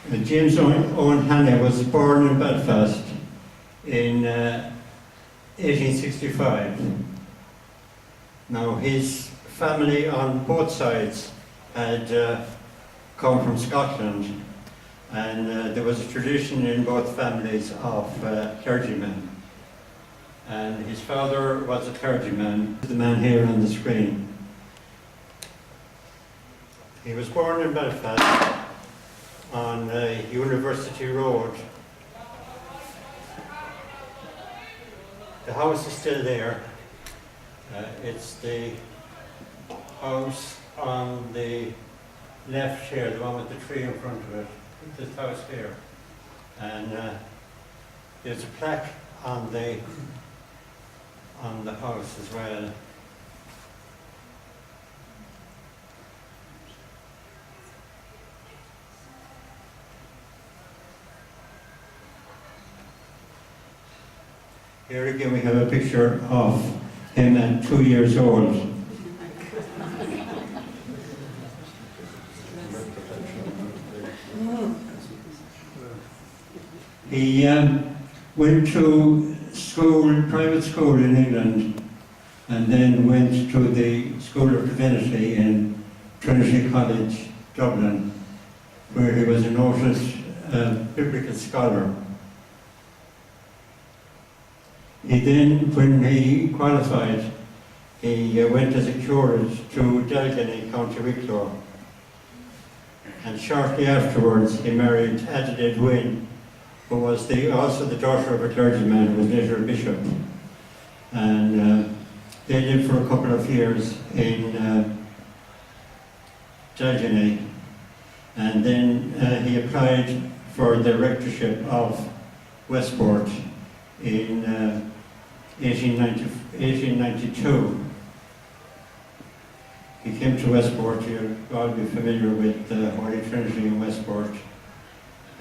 James Owen Hannay was born in Belfast in 1865. Now his family on both sides had come from Scotland, and there was a tradition in both families of clergymen. And his father was a clergyman, the man here on the screen. He was born in Belfast on University Road. The house is still there. It's the house on the left here, the one with the tree in front of it. This house here. And there's a plaque on the house as well. Here again we have a picture of him at 2 years old. He went to school, private school in England, and then went to the School of Divinity in Trinity College, Dublin, where he was a noted biblical scholar. He then, when he qualified, he went as a curate to Delgan, County Mayo. And shortly afterwards, he married Aiden Clarke, who was also the daughter of a clergyman who was later a bishop. And they lived for a couple of years in Delgan. And then he applied for the rectorship of Westport in 1892. He came to Westport. You'll all be familiar with Holy Trinity in Westport.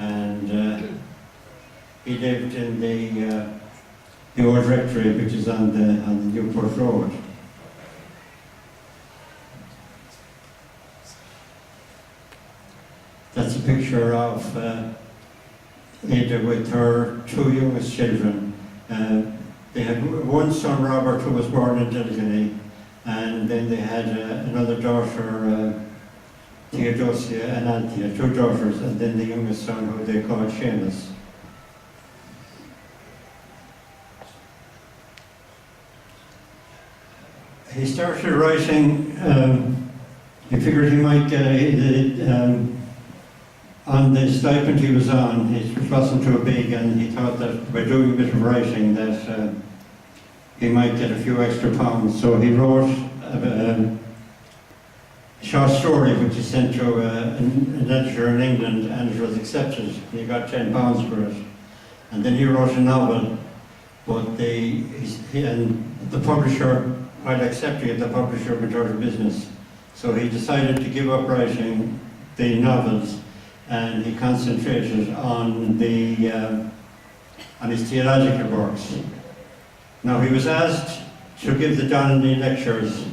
And he lived in the old rectory, which is on the Newport Road. That's a picture of Ada with her two youngest children. They had one son, Robert, who was born in Delgan, and then they had another daughter, Theodosia and Anthea, two daughters, and then the youngest son, who they called Seamus. He started writing, he figured he might get on the stipend he was on, it wasn't too big, and he thought that by doing a bit of writing that he might get a few extra pounds. So he wrote a short story which he sent to an editor in England, and it was accepted. He got £10 for it. And then he wrote a novel, but the publisher, while accepting it, the publisher went out of business. So he decided to give up writing the novels, and he concentrated on his theological works. Now he was asked to give the Donnelly lectures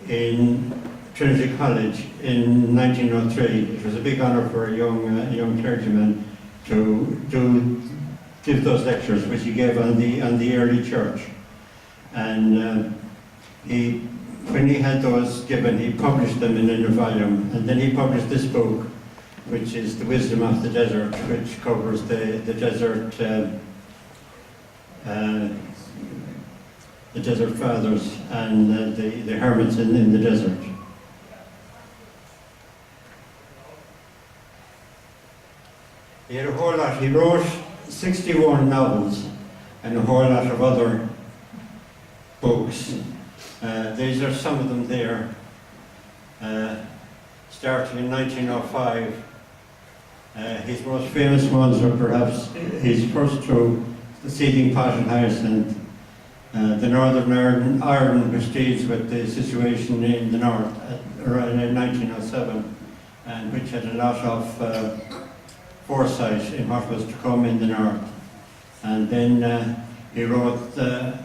in Trinity College in 1903. It was a big honour for a young clergyman to give those lectures, which he gave on the early church. And when he had those given, he published them in a volume, and then he published this book, which is The Wisdom of the Desert, which covers the desert fathers and the hermits in the desert. He had a whole lot. He wrote 61 novels and a whole lot of other books. These are some of them there. Starting in 1905. His most famous ones are perhaps his first two, The Seething Pot and Hyacinth, the Northern Ireland, which deals with the situation in the north around in 1907, and which had a lot of foresight in what was to come in the north. And then he wrote The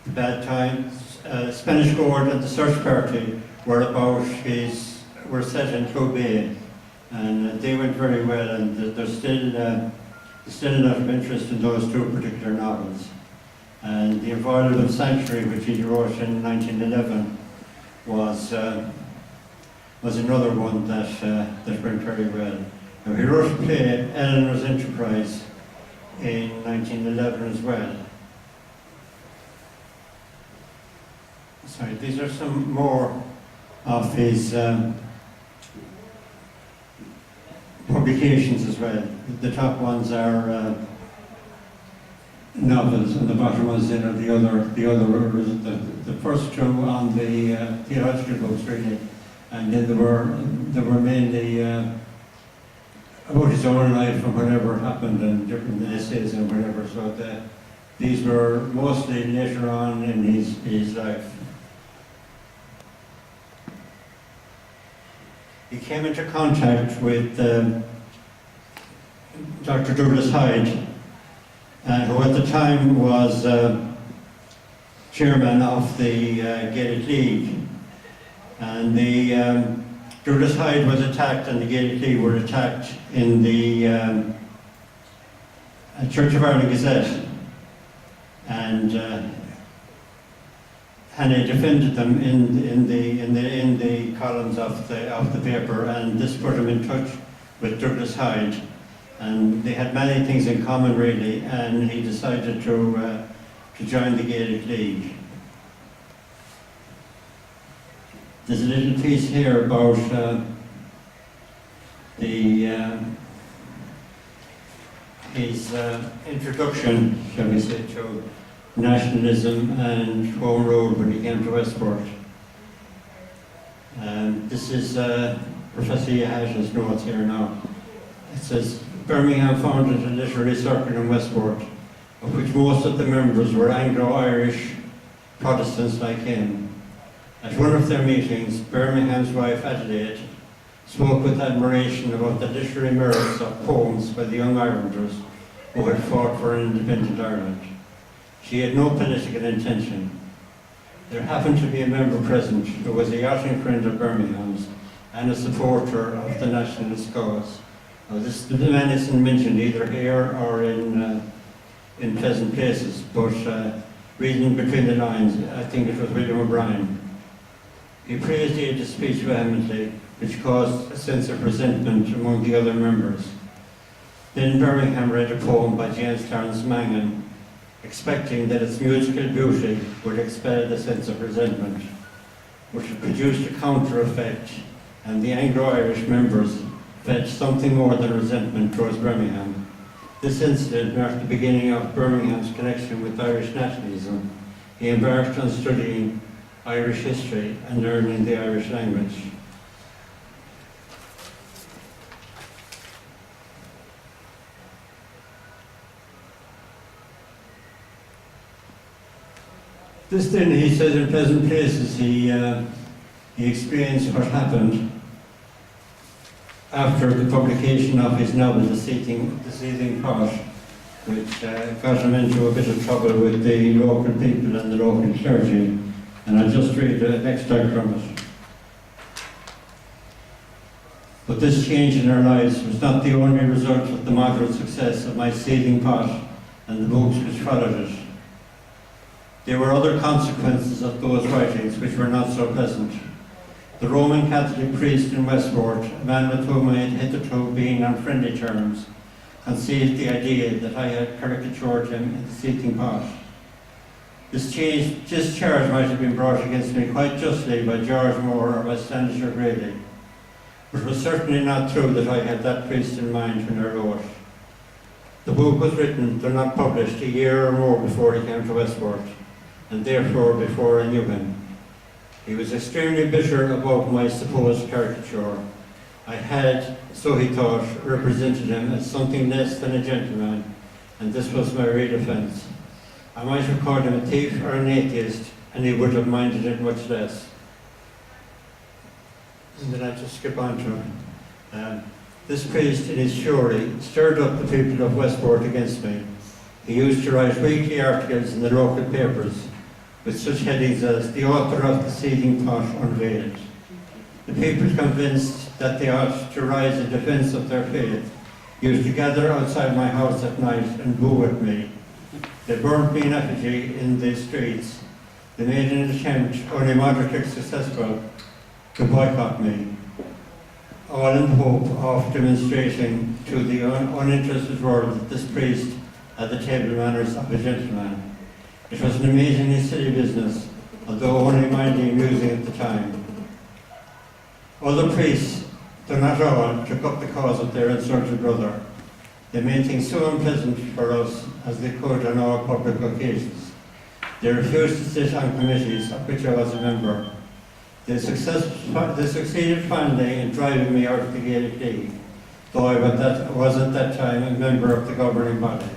Bad Times, Spanish Gold and the Search Party were set in Kildare, and they went very well, and there's still a lot of interest in those two particular novels. And The Inviolable Sanctuary, which he wrote in 1911, was another one that went very well. Now, he wrote a play, Eleanor's Enterprise, in 1911 as well. Sorry, these are some more of his publications as well. The top ones are novels, and the bottom ones are the first two on the theological books, really, and then there were mainly about his own life and whatever happened and different essays and whatever. So these were mostly later on in his life. He came into contact with Dr. Douglas Hyde, who at the time was chairman of the Gaelic League. And Douglas Hyde was attacked, and the Gaelic League were attacked in the Church of Ireland Gazette. And Hannay defended them in the columns of the paper, and this put him in touch with Douglas Hyde, and they had many things in common really, and he decided to join the Gaelic League. There's a little piece here about his introduction, shall we say, to nationalism and home rule when he came to Westport. This is Professor Yahash's notes here now. It says, Birmingham founded a literary circle in Westport, of which most of the members were Anglo-Irish Protestants like him. At one of their meetings, Birmingham's wife Adelaide spoke with admiration about the literary merits of poems by the young Irelanders who had fought for an independent Ireland. She had no political intention. There happened to be a member present who was a yachting friend of Birmingham's and a supporter of the nationalist cause. Now, the man isn't mentioned either here or in pleasant places, but reading between the lines, I think it was William O'Brien. He praised Aida's speech vehemently, which caused a sense of resentment among the other members. Then Birmingham read a poem by James Clarence Mangan, expecting that its musical beauty would expel the sense of resentment, which had produced a counter effect, and the Anglo-Irish members felt something more than resentment towards Birmingham. This incident marked the beginning of Birmingham's connection with Irish nationalism. He embarked on studying Irish history and learning the Irish language. This then, he says, in pleasant places, he experienced what happened after the publication of his novel, The Seething Pot, which got him into a bit of trouble with the local people and the local clergy. And I'll just read an extract from it. But this change in our lives was not the only result of the moderate success of my Seething Pot and the books which followed it. There were other consequences of those writings which were not so pleasant. The Roman Catholic priest in Westport, a man with whom I had hitherto been on friendly terms, conceived the idea that I had caricatured him in the Seething Pot. This charge might have been brought against me quite justly by George Moore or by Stanisher Grady, but it was certainly not true that I had that priest in mind when I wrote. The book was written, though not published, a year or more before he came to Westport, and therefore before I knew him. He was extremely bitter about my supposed caricature. I had, so he thought, represented him as something less than a gentleman, and this was my real offence. I might have called him a thief or an atheist, and he would have minded it much less. And then I just skip on to this priest, in his fury, stirred up the people of Westport against me. He used to write weekly articles in the local papers with such headings as "The author of the Seething Pot unveiled." The people convinced that they ought to rise in defence of their faith used to gather outside my house at night and boo at me. They burned me in effigy in the streets. They made an attempt, only moderately successful, to boycott me, all in hope of demonstrating to the uninterested world that this priest had the table manners of a gentleman. It was an amazingly silly business, although only mildly amusing at the time. Other priests, though not all, took up the cause of their insulted brother. They made things so unpleasant for us as they could on all public occasions. They refused to sit on committees, of which I was a member. They succeeded finally in driving me out of the Gaelic League, though I was at that time a member of the governing body.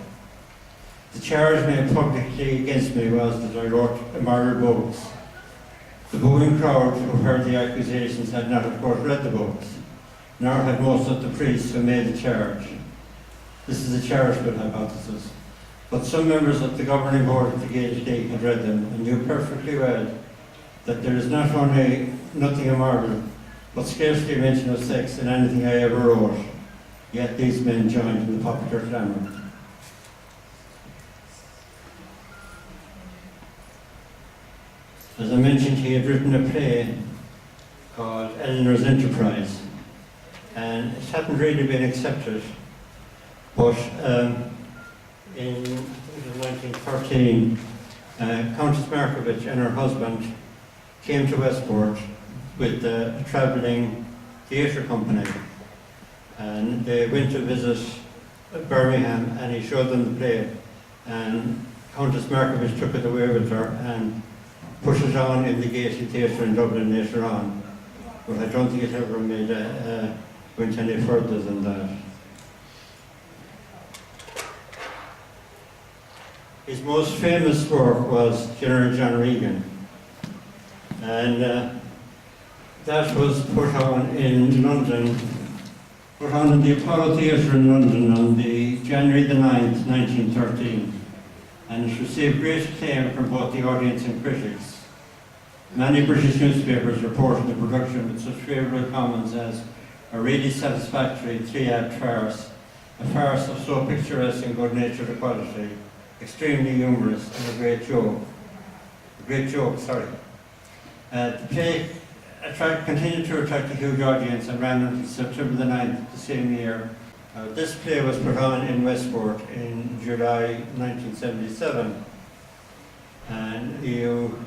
The charge made publicly against me was that I wrote immoral books. The booing crowd who heard the accusations had not, of course, read the books, nor had most of the priests who made the charge. This is a charitable hypothesis. But some members of the governing board of the Gaelic League had read them and knew perfectly well that there is not only nothing immoral, but scarcely a mention of sex in anything I ever wrote. Yet these men joined in the popular clamour. As I mentioned, he had written a play called Eleanor's Enterprise, and it hadn't really been accepted, but in 1913, Countess Markovich and her husband came to Westport with a travelling theatre company, and they went to visit Birmingham, and he showed them the play, and Countess Markovich took it away with her and put it on in the Gaelic Theatre in Dublin later on, but I don't think it ever went any further than that. His most famous work was General John Regan, and that was put on in London, put on in the Apollo Theatre in London on the January the 9th, 1913, and it received great acclaim from both the audience and critics. Many British newspapers reported the production with such favourable comments as a really satisfactory three-act farce, a farce of so picturesque and good-natured a quality, extremely humorous, and a great joke. The play continued to attract a huge audience and ran until September the 9th of the same year. This play was put on in Westport in July 1977, and you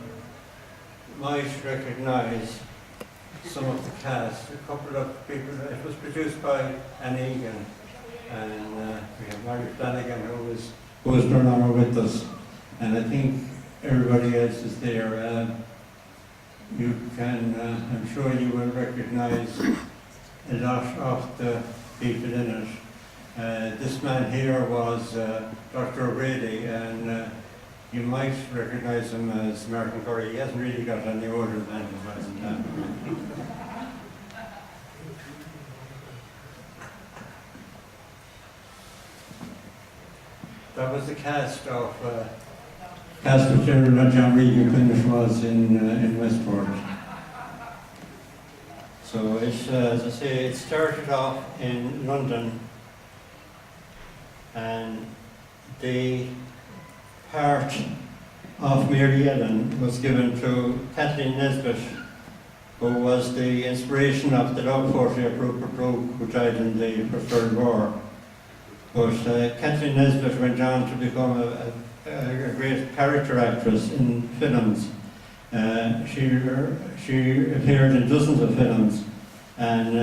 might recognise some of the cast, a couple of people. It was produced by Anglican, and we have Mary Flanagan who was no longer with us, and I think everybody else is there. You can, I'm sure you will recognise a lot of the people in it. This man here was Dr. O'Grady, and you might recognise him as Martin Curry. He hasn't really got any older than he was in that. That was the cast of General John Regan when it was in Westport. So it's, as I say, it started off in London, and the part of Mary Ellen was given to Kathleen Nesbitt, who was the inspiration of the love poetry of Rupert Brooke, who died in the First World War. But Kathleen Nesbitt went on to become a great character actress in films. She appeared in dozens of films, and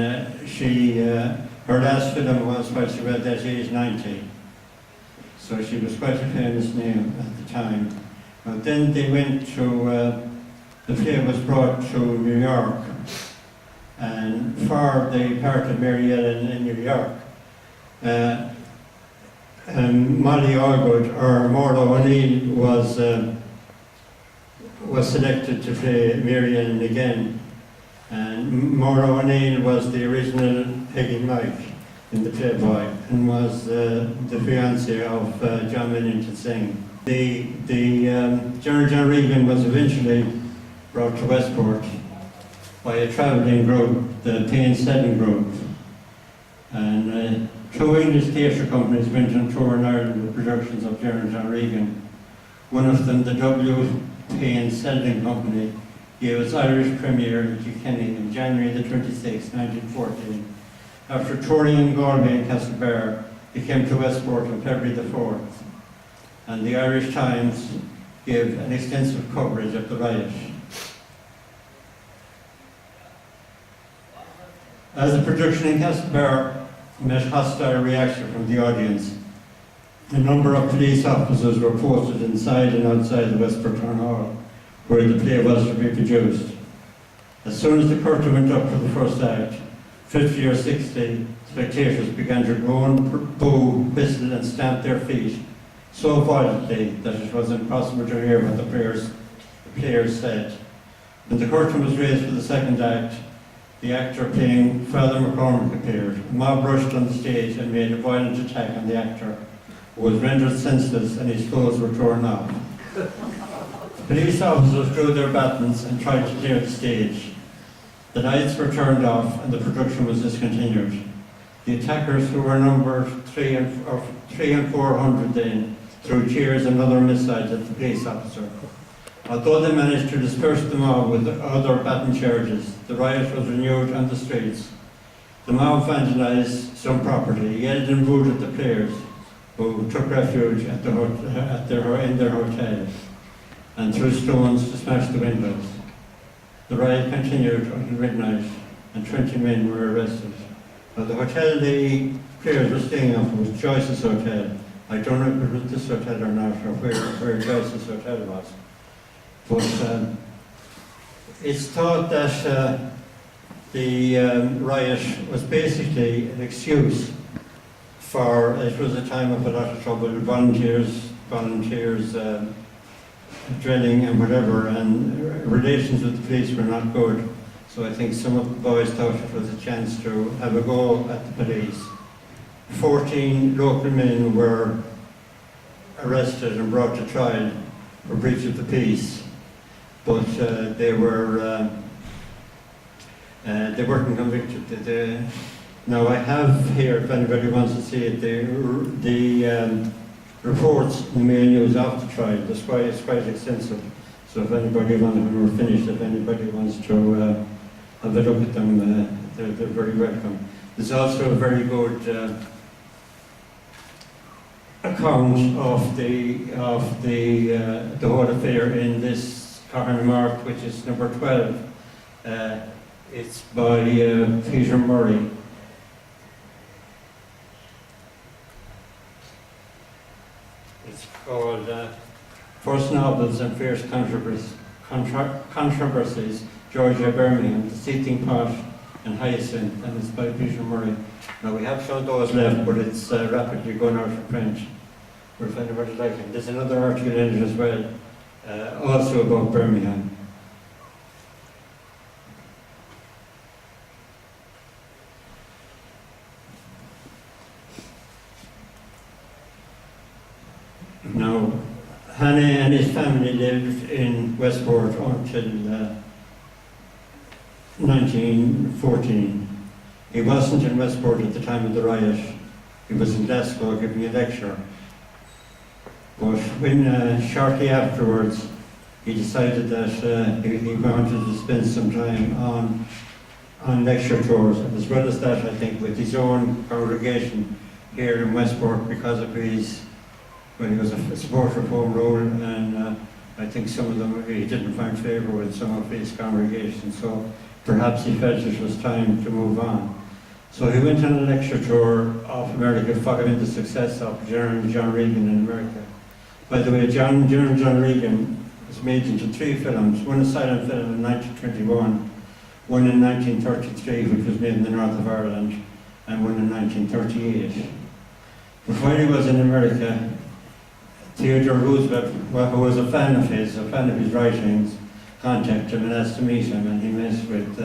her last film was while she was at age 90. So she was quite a famous name at the time. But then they went to, the play was brought to New York, and for the part of Mary Ellen in New York, Molly Allgood, or Morla O'Neill, was selected to play Mary Ellen again. And Morla O'Neill was the original Peggy Mike in the Playboy, and was the fiancée of John Millington Singh. The General John Regan was eventually brought to Westport, by a travelling group, the Pain-Selling Group. And two English theatre companies went on tour in Ireland with productions of General John Regan. One of them, the W. Pain-Selling Company, gave its Irish premiere in Kensington in January the 26th, 1914. After touring in Galway and Kildare, he came to Westport on February the 4th. And the Irish Times gave an extensive coverage of the riot. As the production in Kildare met hostile reaction from the audience, a number of police officers were posted inside and outside the Westport Town Hall, where the play was to be produced. As soon as the curtain went up for the first act, 50 or 60 spectators began to groan, boo, whistle and stamp their feet so violently that it was impossible to hear what the players said. When the curtain was raised for the second act, the actor playing Father McCormick appeared. A mob rushed on the stage and made a violent attack on the actor, who was rendered senseless and his clothes were torn off. Police officers drew their batons and tried to clear the stage. The lights were turned off and the production was discontinued. The attackers, who were numbered 300 and 400 then, threw cheers and other missiles at the police officer. Although they managed to disperse the mob with other baton charges, the riot was renewed on the streets. The mob vandalized some property, yelled and booed at the players, who took refuge in their hotel, and threw stones to smash the windows. The riot continued until midnight, and 20 men were arrested. Now, the hotel the players were staying at was Joyce's Hotel. I don't know if it was this hotel or not, or where Joyce's Hotel was. But it's thought that the riot was basically an excuse for, it was a time of a lot of trouble, volunteers drilling and whatever, and relations with the police were not good. So I think some of the boys thought it was a chance to have a go at the police. 14 local men were arrested and brought to trial for breach of the peace, but they weren't convicted. Now I have here, if anybody wants to see it, the reports in the Mayo News of the trial. It's quite extensive. So if anybody wants, when we're finished, if anybody wants to have a look at them, they're very welcome. There's also a very good account of the whole affair in this County Mayo, which is number 12. It's by Peter Murray. It's called First Novels and Fierce Controversies, George A Birmingham, The Seething Pot and Hyacinth, and it's by Peter Murray. Now we have some of those left, but it's rapidly going out of print. But if anybody likes it, there's another article in it as well, also about Birmingham. Now, Hannay and his family lived in Westport until 1914. He wasn't in Westport at the time of the riot. He was in Glasgow giving a lecture. But when shortly afterwards he decided that he wanted to spend some time on lecture tours, and as well as that, I think, with his own congregation here in Westport, because of when he was a supporter of Home Rule, and I think some of them he didn't find favour with some of his congregations, so perhaps he felt it was time to move on. So he went on a lecture tour of America following the success of General John Regan in America. By the way, General John Regan was made into 3 films, one a silent film in 1921, one in 1933, which was made in the north of Ireland, and one in 1938. But while he was in America, Theodore Roosevelt, who was a fan of his writings, contacted him and asked to meet him, and he met with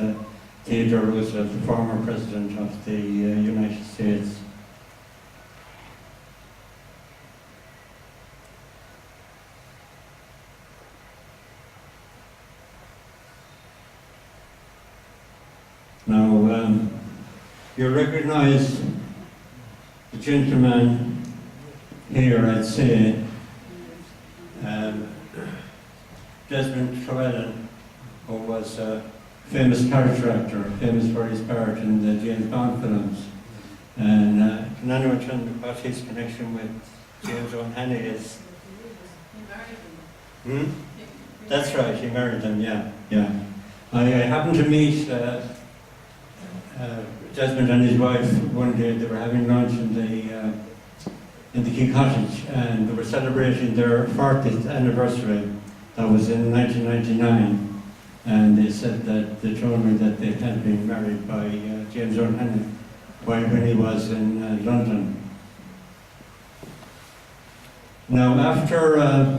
Theodore Roosevelt, the former president of the United States. Now, you recognise the gentleman here, I'd say, Desmond Llewellyn, who was a famous character actor, famous for his part in the James Bond films. And can anyone tell me what his connection with James Owen Hannay is? He married him. That's right, he married them, yeah. I happened to meet Desmond and his wife one day. They were having lunch in the Key Cottage, and they were celebrating their 40th anniversary. That was in 1999, and they said that they told me that they had been married by James Owen Hannay when he was in London. Now, after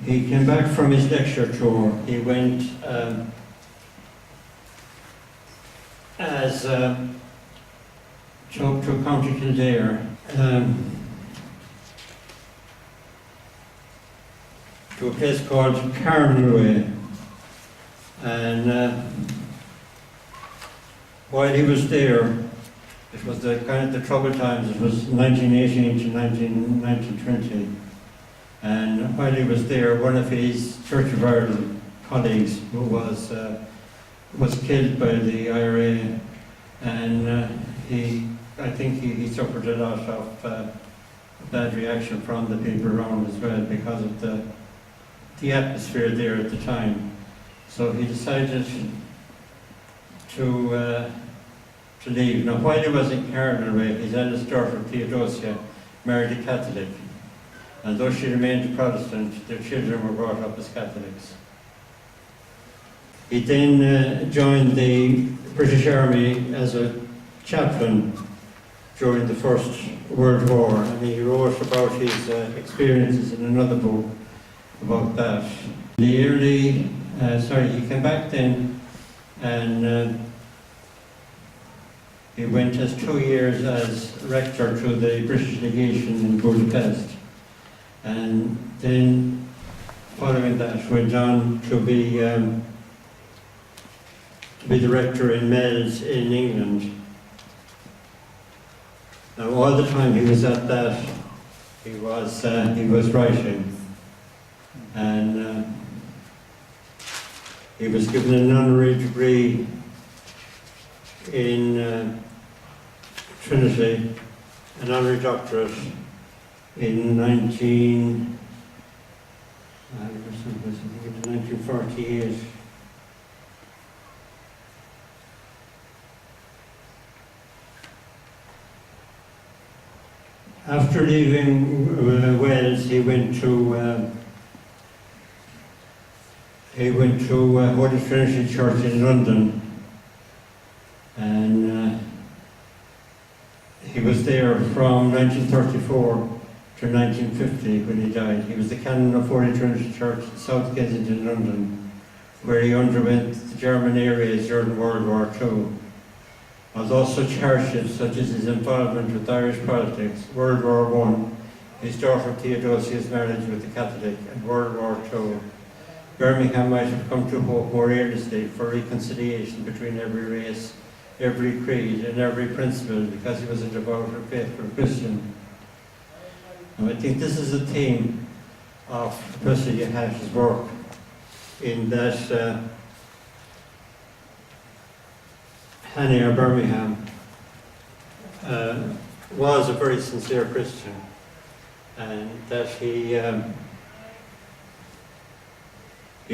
he came back from his lecture tour, he went to County Kildare to a place called Carnarway, and while he was there, it was the kind of the troubled times. It was 1918 to 1920, and while he was there, one of his Church of Ireland colleagues, who was killed by the IRA, and I think he suffered a lot of bad reaction from the people around as well because of the atmosphere there at the time. So he decided to leave. Now, while he was in Carnarway, his eldest daughter, Theodosia, married a Catholic. And though she remained a Protestant, their children were brought up as Catholics. He then joined the British Army as a chaplain during the First World War, and he wrote about his experiences in another book about that. He came back then, and he went as 2 years as rector to the British legation in Budapest, and then following that went on to be the rector in Mells in England. Now, all the time he was at that, he was writing, and he was given an honorary degree in Trinity, an honorary doctorate in 1948. After leaving Wales, he went to Holy Trinity Church in London, and he was there from 1934 to 1950 when he died. He was the canon of Holy Trinity Church in South Kensington, London, where he underwent the German areas during World War II. Although such hardships, such as his involvement with Irish politics, World War I, his daughter Theodosia's marriage with a Catholic, and World War II, Birmingham might have come to hope more earnestly for reconciliation between every race, every creed, and every principle, because he was a devout and faithful Christian. And I think this is a theme of Professor Yahash's work, in that Hannay or Birmingham was a very sincere Christian, and that he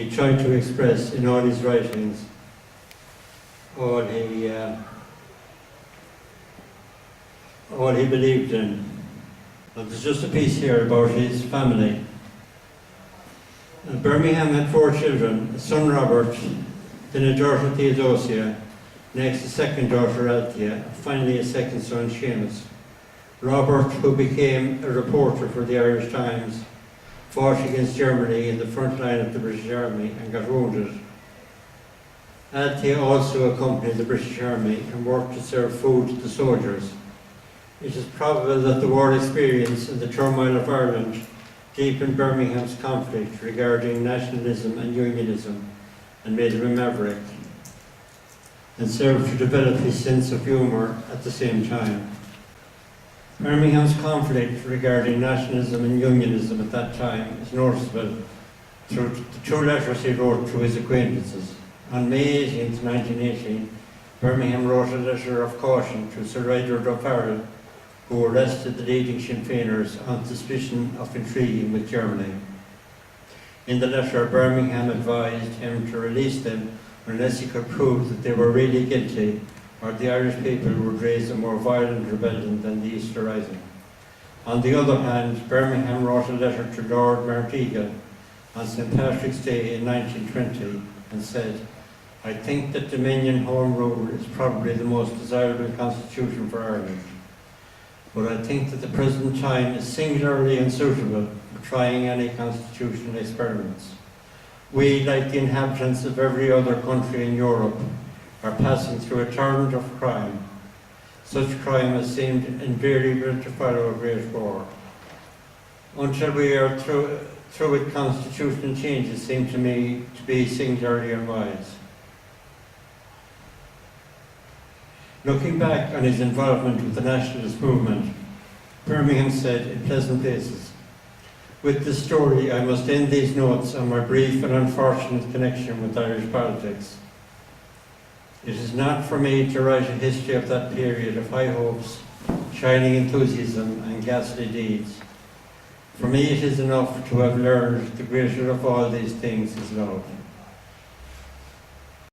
tried to express in all his writings all he believed in. But there's just a piece here about his family. Birmingham had 4 children: a son Robert, then a daughter Theodosia, next a second daughter Althea, finally a second son Seamus. Robert, who became a reporter for the Irish Times, fought against Germany in the front line of the British Army and got wounded. Althea also accompanied the British Army and worked to serve food to the soldiers. It is probable that the war experience and the turmoil of Ireland deepened Birmingham's conflict regarding nationalism and unionism and made him a maverick. and served to develop his sense of humour at the same time. Birmingham's conflict regarding nationalism and unionism at that time is noticeable through the 2 letters he wrote to his acquaintances. On May 18, 1918, Birmingham wrote a letter of caution to Sir Edward O'Farrell, who arrested the leading Sinn Féiners on suspicion of intriguing with Germany. In the letter, Birmingham advised him to release them unless he could prove that they were really guilty, or the Irish people would raise a more violent rebellion than the Easter Rising. On the other hand, Birmingham wrote a letter to Lord Martiga on St. Patrick's Day in 1920 and said, "I think that Dominion Home Rule is probably the most desirable constitution for Ireland, but I think that the present time is singularly unsuitable for trying any constitutional experiments. We, like the inhabitants of every other country in Europe, are passing through a torrent of crime. Such crime has seemed invariable to follow a great war. Until we are through with, constitutional changes seem to me to be singularly unwise." Looking back on his involvement with the nationalist movement, Birmingham said in pleasant places, "With this story I must end these notes on my brief and unfortunate connection with Irish politics. It is not for me to write a history of that period of high hopes, shining enthusiasm and ghastly deeds. For me it is enough to have learned the greater of all these things is love.